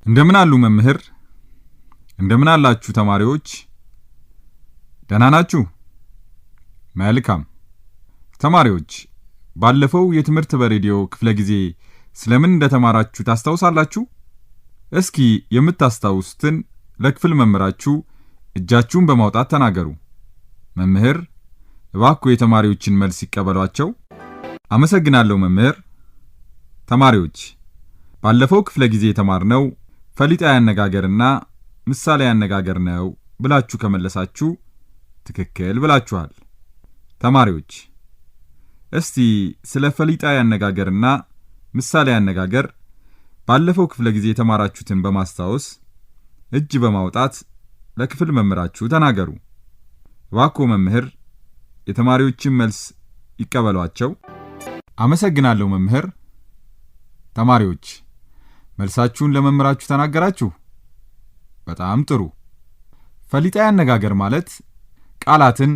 እንደምን አሉ መምህር? እንደምን አላችሁ ተማሪዎች? ደህና ናችሁ? መልካም። ተማሪዎች ባለፈው የትምህርት በሬዲዮ ክፍለ ጊዜ ስለምን እንደተማራችሁ ታስታውሳላችሁ? እስኪ የምታስታውሱትን ለክፍል መምህራችሁ እጃችሁን በማውጣት ተናገሩ። መምህር እባክዎ የተማሪዎችን መልስ ይቀበሏቸው። አመሰግናለሁ መምህር። ተማሪዎች ባለፈው ክፍለ ጊዜ የተማርነው ፈሊጣዊ አነጋገርና ምሳሌያዊ አነጋገር ነው ብላችሁ ከመለሳችሁ ትክክል ብላችኋል። ተማሪዎች እስቲ ስለ ፈሊጣዊ አነጋገርና ምሳሌያዊ አነጋገር ባለፈው ክፍለ ጊዜ የተማራችሁትን በማስታወስ እጅ በማውጣት ለክፍል መምህራችሁ ተናገሩ። እባክዎ መምህር የተማሪዎችን መልስ ይቀበሏቸው። አመሰግናለሁ መምህር። ተማሪዎች መልሳችሁን ለመምህራችሁ ተናገራችሁ? በጣም ጥሩ። ፈሊጣዊ አነጋገር ማለት ቃላትን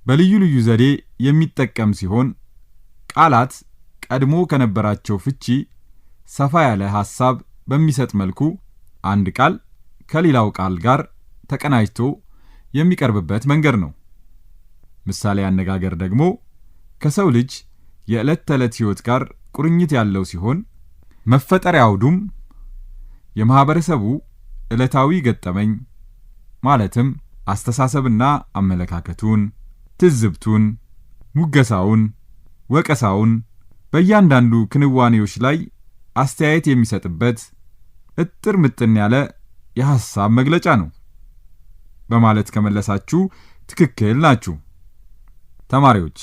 በልዩ ልዩ ዘዴ የሚጠቀም ሲሆን ቃላት ቀድሞ ከነበራቸው ፍቺ ሰፋ ያለ ሐሳብ በሚሰጥ መልኩ አንድ ቃል ከሌላው ቃል ጋር ተቀናጅቶ የሚቀርብበት መንገድ ነው። ምሳሌያዊ አነጋገር ደግሞ ከሰው ልጅ የዕለት ተዕለት ሕይወት ጋር ቁርኝት ያለው ሲሆን መፈጠሪያ አውዱም የማህበረሰቡ ዕለታዊ ገጠመኝ ማለትም አስተሳሰብና አመለካከቱን፣ ትዝብቱን፣ ሙገሳውን፣ ወቀሳውን በእያንዳንዱ ክንዋኔዎች ላይ አስተያየት የሚሰጥበት እጥር ምጥን ያለ የሐሳብ መግለጫ ነው በማለት ከመለሳችሁ ትክክል ናችሁ። ተማሪዎች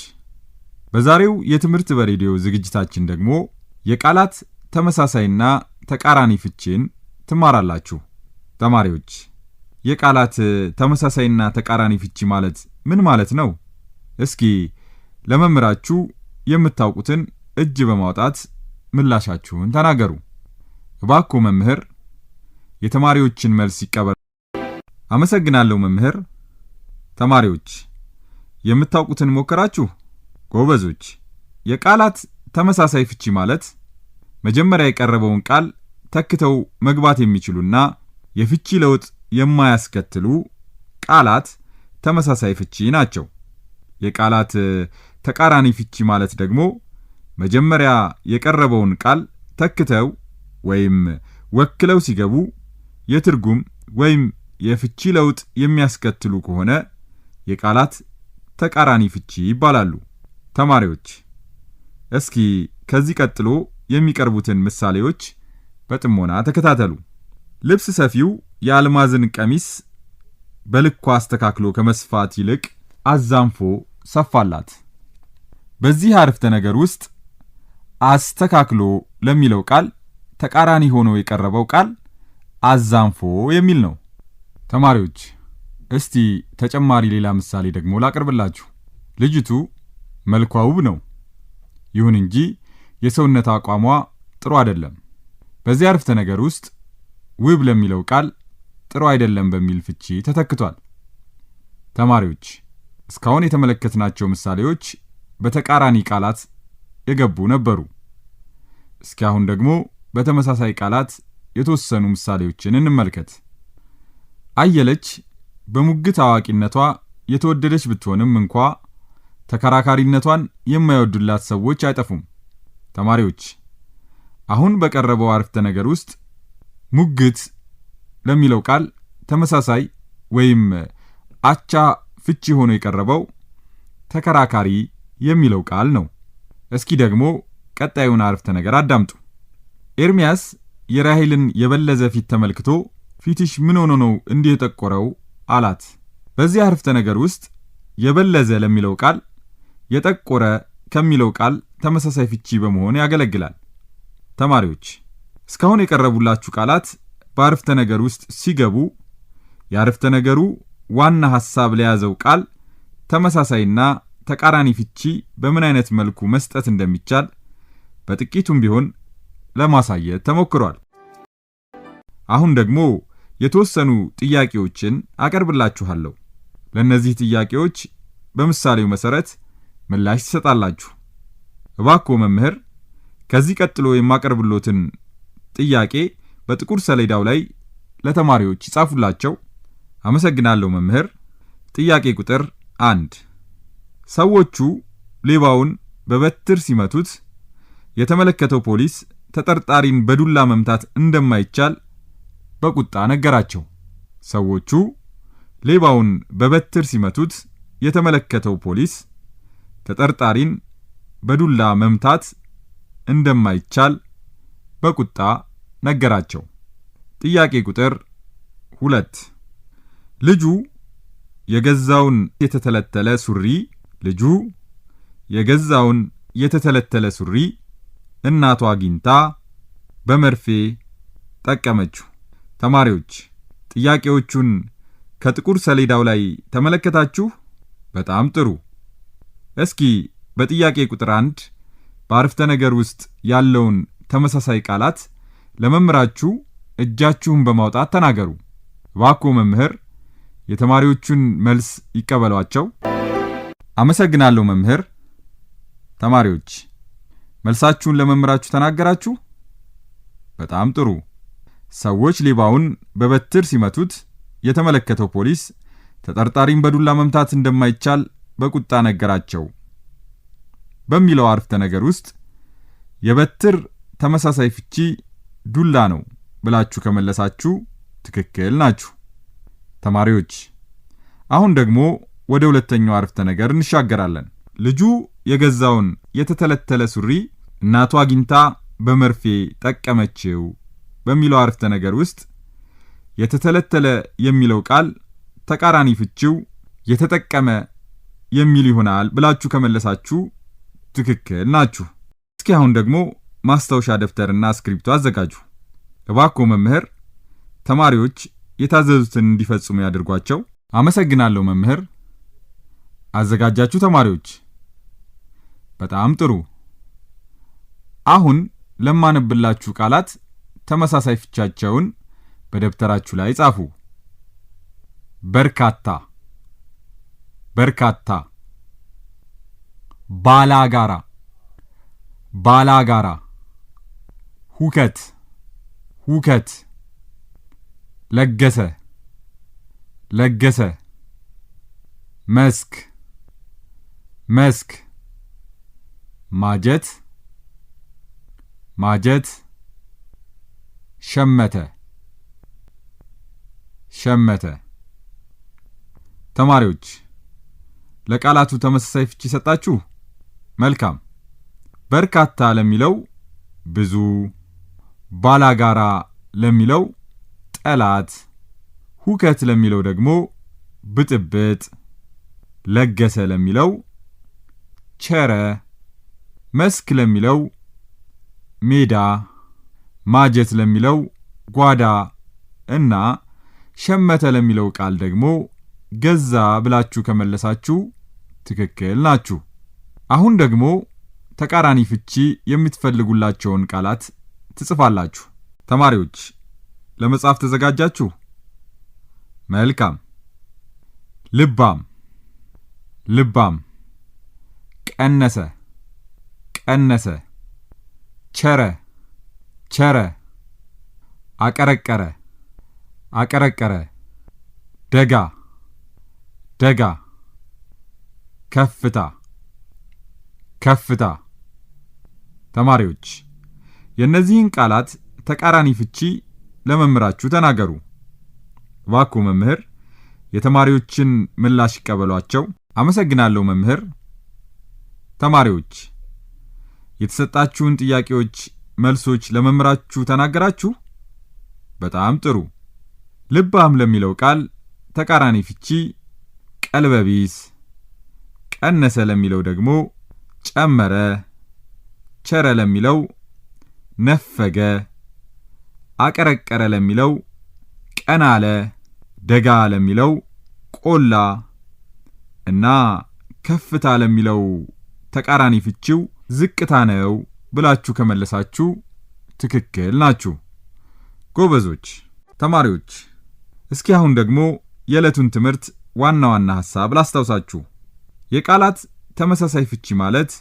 በዛሬው የትምህርት በሬዲዮ ዝግጅታችን ደግሞ የቃላት ተመሳሳይና ተቃራኒ ፍቺን ትማራላችሁ። ተማሪዎች የቃላት ተመሳሳይና ተቃራኒ ፍቺ ማለት ምን ማለት ነው? እስኪ ለመምህራችሁ የምታውቁትን እጅ በማውጣት ምላሻችሁን ተናገሩ። እባክዎ መምህር የተማሪዎችን መልስ ይቀበሉ። አመሰግናለሁ መምህር። ተማሪዎች የምታውቁትን ሞከራችሁ? ጎበዞች። የቃላት ተመሳሳይ ፍቺ ማለት መጀመሪያ የቀረበውን ቃል ተክተው መግባት የሚችሉና የፍቺ ለውጥ የማያስከትሉ ቃላት ተመሳሳይ ፍቺ ናቸው። የቃላት ተቃራኒ ፍቺ ማለት ደግሞ መጀመሪያ የቀረበውን ቃል ተክተው ወይም ወክለው ሲገቡ የትርጉም ወይም የፍቺ ለውጥ የሚያስከትሉ ከሆነ የቃላት ተቃራኒ ፍቺ ይባላሉ። ተማሪዎች እስኪ ከዚህ ቀጥሎ የሚቀርቡትን ምሳሌዎች በጥሞና ተከታተሉ። ልብስ ሰፊው የአልማዝን ቀሚስ በልኳ አስተካክሎ ከመስፋት ይልቅ አዛንፎ ሰፋላት። በዚህ አረፍተ ነገር ውስጥ አስተካክሎ ለሚለው ቃል ተቃራኒ ሆኖ የቀረበው ቃል አዛንፎ የሚል ነው። ተማሪዎች እስቲ ተጨማሪ ሌላ ምሳሌ ደግሞ ላቅርብላችሁ። ልጅቱ መልኳ ውብ ነው፣ ይሁን እንጂ የሰውነት አቋሟ ጥሩ አይደለም። በዚህ አረፍተ ነገር ውስጥ ውብ ለሚለው ቃል ጥሩ አይደለም በሚል ፍቺ ተተክቷል። ተማሪዎች እስካሁን የተመለከትናቸው ምሳሌዎች በተቃራኒ ቃላት የገቡ ነበሩ። እስኪ አሁን ደግሞ በተመሳሳይ ቃላት የተወሰኑ ምሳሌዎችን እንመልከት። አየለች በሙግት አዋቂነቷ የተወደደች ብትሆንም እንኳ ተከራካሪነቷን የማይወዱላት ሰዎች አይጠፉም። ተማሪዎች አሁን በቀረበው አረፍተ ነገር ውስጥ ሙግት ለሚለው ቃል ተመሳሳይ ወይም አቻ ፍቺ ሆኖ የቀረበው ተከራካሪ የሚለው ቃል ነው። እስኪ ደግሞ ቀጣዩን አረፍተ ነገር አዳምጡ። ኤርሚያስ የራሔልን የበለዘ ፊት ተመልክቶ ፊትሽ ምን ሆኖ ነው እንዲህ የጠቆረው አላት። በዚህ አረፍተ ነገር ውስጥ የበለዘ ለሚለው ቃል የጠቆረ ከሚለው ቃል ተመሳሳይ ፍቺ በመሆን ያገለግላል። ተማሪዎች እስካሁን የቀረቡላችሁ ቃላት በአረፍተ ነገር ውስጥ ሲገቡ የአረፍተ ነገሩ ዋና ሐሳብ ለያዘው ቃል ተመሳሳይና ተቃራኒ ፍቺ በምን አይነት መልኩ መስጠት እንደሚቻል በጥቂቱም ቢሆን ለማሳየት ተሞክሯል። አሁን ደግሞ የተወሰኑ ጥያቄዎችን አቀርብላችኋለሁ። ለእነዚህ ጥያቄዎች በምሳሌው መሰረት ምላሽ ትሰጣላችሁ። እባክዎ መምህር ከዚህ ቀጥሎ የማቀርብሎትን ጥያቄ በጥቁር ሰሌዳው ላይ ለተማሪዎች ይጻፉላቸው። አመሰግናለሁ መምህር። ጥያቄ ቁጥር 1 ሰዎቹ ሌባውን በበትር ሲመቱት የተመለከተው ፖሊስ ተጠርጣሪን በዱላ መምታት እንደማይቻል በቁጣ ነገራቸው። ሰዎቹ ሌባውን በበትር ሲመቱት የተመለከተው ፖሊስ ተጠርጣሪን በዱላ መምታት እንደማይቻል በቁጣ ነገራቸው። ጥያቄ ቁጥር 2 ልጁ የገዛውን የተተለተለ ሱሪ እናቷ አግኝታ በመርፌ ጠቀመችው። ተማሪዎች ጥያቄዎቹን ከጥቁር ሰሌዳው ላይ ተመለከታችሁ? በጣም ጥሩ። እስኪ በጥያቄ ቁጥር 1 በአረፍተ ነገር ውስጥ ያለውን ተመሳሳይ ቃላት ለመምህራችሁ እጃችሁን በማውጣት ተናገሩ። እባክዎ መምህር የተማሪዎቹን መልስ ይቀበሏቸው። አመሰግናለሁ መምህር። ተማሪዎች መልሳችሁን ለመምህራችሁ ተናገራችሁ? በጣም ጥሩ። ሰዎች ሌባውን በበትር ሲመቱት የተመለከተው ፖሊስ ተጠርጣሪን በዱላ መምታት እንደማይቻል በቁጣ ነገራቸው በሚለው አረፍተ ነገር ውስጥ የበትር ተመሳሳይ ፍቺ ዱላ ነው ብላችሁ ከመለሳችሁ ትክክል ናችሁ። ተማሪዎች አሁን ደግሞ ወደ ሁለተኛው አረፍተ ነገር እንሻገራለን። ልጁ የገዛውን የተተለተለ ሱሪ እናቷ አግኝታ በመርፌ ጠቀመችው በሚለው አረፍተ ነገር ውስጥ የተተለተለ የሚለው ቃል ተቃራኒ ፍቺው የተጠቀመ የሚል ይሆናል ብላችሁ ከመለሳችሁ ትክክል ናችሁ። እስኪ አሁን ደግሞ ማስታወሻ ደብተርና እስክሪብቶ አዘጋጁ። እባክዎ መምህር ተማሪዎች የታዘዙትን እንዲፈጽሙ ያድርጓቸው። አመሰግናለሁ መምህር። አዘጋጃችሁ ተማሪዎች? በጣም ጥሩ። አሁን ለማነብላችሁ ቃላት ተመሳሳይ ፍቻቸውን በደብተራችሁ ላይ ጻፉ። በርካታ፣ በርካታ። ባላጋራ፣ ባላጋራ። ሁከት፣ ሁከት። ለገሰ፣ ለገሰ። መስክ፣ መስክ። ማጀት፣ ማጀት። ሸመተ፣ ሸመተ። ተማሪዎች ለቃላቱ ተመሳሳይ ፍቺ ሰጣችሁ? መልካም። በርካታ ለሚለው ብዙ፣ ባላጋራ ለሚለው ጠላት፣ ሁከት ለሚለው ደግሞ ብጥብጥ፣ ለገሰ ለሚለው ቸረ፣ መስክ ለሚለው ሜዳ፣ ማጀት ለሚለው ጓዳ እና ሸመተ ለሚለው ቃል ደግሞ ገዛ ብላችሁ ከመለሳችሁ ትክክል ናችሁ። አሁን ደግሞ ተቃራኒ ፍቺ የምትፈልጉላቸውን ቃላት ትጽፋላችሁ። ተማሪዎች ለመጻፍ ተዘጋጃችሁ? መልካም። ልባም፣ ልባም። ቀነሰ፣ ቀነሰ። ቸረ፣ ቸረ። አቀረቀረ፣ አቀረቀረ። ደጋ፣ ደጋ። ከፍታ፣ ከፍታ። ተማሪዎች የእነዚህን ቃላት ተቃራኒ ፍቺ ለመምህራችሁ ተናገሩ። እባክዎ መምህር የተማሪዎችን ምላሽ ይቀበሏቸው። አመሰግናለሁ መምህር። ተማሪዎች የተሰጣችሁን ጥያቄዎች መልሶች ለመምህራችሁ ተናገራችሁ? በጣም ጥሩ። ልባም ለሚለው ቃል ተቃራኒ ፍቺ ቀልበቢስ፣ ቀነሰ ለሚለው ደግሞ ጨመረ፣ ቸረ ለሚለው ነፈገ፣ አቀረቀረ ለሚለው ቀና አለ፣ ደጋ ለሚለው ቆላ እና ከፍታ ለሚለው ተቃራኒ ፍቺው ዝቅታ ነው ብላችሁ ከመለሳችሁ ትክክል ናችሁ። ጎበዞች ተማሪዎች እስኪ አሁን ደግሞ የዕለቱን ትምህርት ዋና ዋና ሐሳብ ላስታውሳችሁ። የቃላት ተመሳሳይ ፍቺ ማለት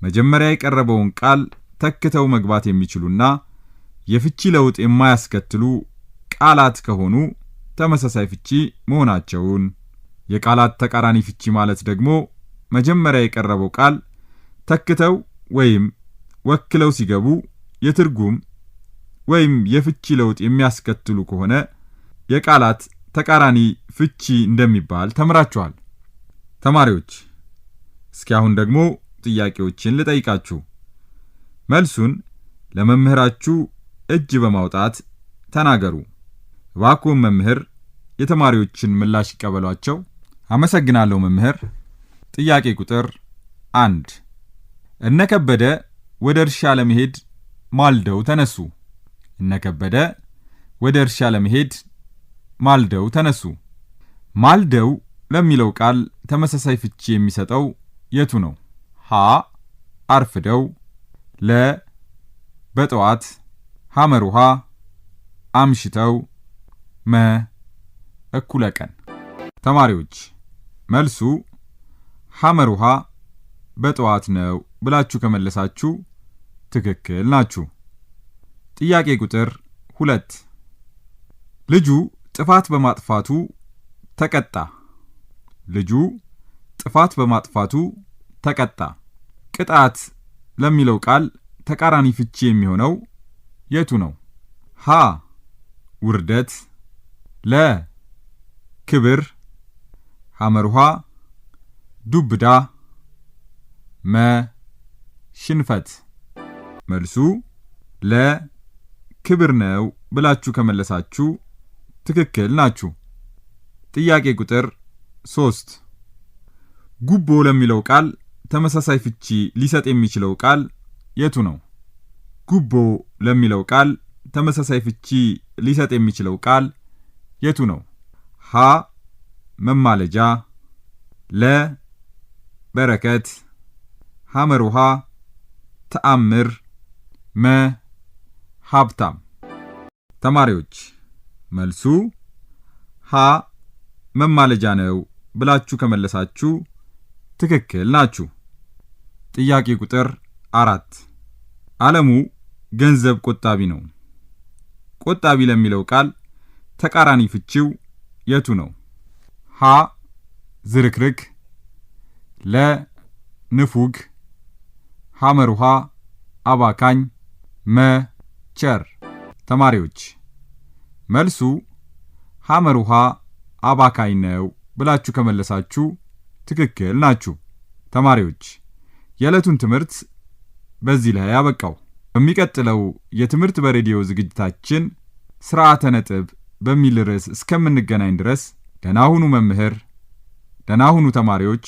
መጀመሪያ የቀረበውን ቃል ተክተው መግባት የሚችሉና የፍቺ ለውጥ የማያስከትሉ ቃላት ከሆኑ ተመሳሳይ ፍቺ መሆናቸውን፣ የቃላት ተቃራኒ ፍቺ ማለት ደግሞ መጀመሪያ የቀረበው ቃል ተክተው ወይም ወክለው ሲገቡ የትርጉም ወይም የፍቺ ለውጥ የሚያስከትሉ ከሆነ የቃላት ተቃራኒ ፍቺ እንደሚባል ተምራችኋል። ተማሪዎች እስኪ አሁን ደግሞ ጥያቄዎችን ልጠይቃችሁ። መልሱን ለመምህራችሁ እጅ በማውጣት ተናገሩ። እባክዎን መምህር የተማሪዎችን ምላሽ ይቀበሏቸው። አመሰግናለሁ መምህር። ጥያቄ ቁጥር 1 እነከበደ ወደ እርሻ ለመሄድ ማልደው ተነሱ። እነከበደ ወደ እርሻ ለመሄድ ማልደው ተነሱ። ማልደው ለሚለው ቃል ተመሳሳይ ፍቺ የሚሰጠው የቱ ነው? ሀ አርፍደው፣ ለ በጠዋት፣ ሐመሩሃ አምሽተው፣ መ እኩለ ቀን። ተማሪዎች መልሱ ሐመሩሃ በጠዋት ነው ብላችሁ ከመለሳችሁ ትክክል ናችሁ። ጥያቄ ቁጥር 2 ልጁ ጥፋት በማጥፋቱ ተቀጣ። ልጁ ጥፋት በማጥፋቱ ተቀጣ። ቅጣት ለሚለው ቃል ተቃራኒ ፍቺ የሚሆነው የቱ ነው? ሀ ውርደት፣ ለ ክብር፣ ሐመሩሃ ዱብዳ፣ መ ሽንፈት። መልሱ ለ ክብር ነው ብላችሁ ከመለሳችሁ ትክክል ናችሁ። ጥያቄ ቁጥር 3 ጉቦ ለሚለው ቃል ተመሳሳይ ፍቺ ሊሰጥ የሚችለው ቃል የቱ ነው? ጉቦ ለሚለው ቃል ተመሳሳይ ፍቺ ሊሰጥ የሚችለው ቃል የቱ ነው? ሀ መማለጃ፣ ለ በረከት፣ ሐመሩሃ ተአምር፣ መ ሀብታም። ተማሪዎች መልሱ ሀ መማለጃ ነው ብላችሁ ከመለሳችሁ ትክክል ናችሁ። ጥያቄ ቁጥር 4 ዓለሙ ገንዘብ ቆጣቢ ነው። ቆጣቢ ለሚለው ቃል ተቃራኒ ፍቺው የቱ ነው? ሀ ዝርክርክ፣ ለ ንፉግ፣ ሐመሩሃ አባካኝ፣ መ ቸር። ተማሪዎች መልሱ ሐመሩሃ አባካኝ ነው ብላችሁ ከመለሳችሁ ትክክል ናችሁ። ተማሪዎች የዕለቱን ትምህርት በዚህ ላይ ያበቃው። በሚቀጥለው የትምህርት በሬዲዮ ዝግጅታችን ስርዓተ ነጥብ በሚል ርዕስ እስከምንገናኝ ድረስ ደህና ሁኑ መምህር፣ ደህና ሁኑ ተማሪዎች።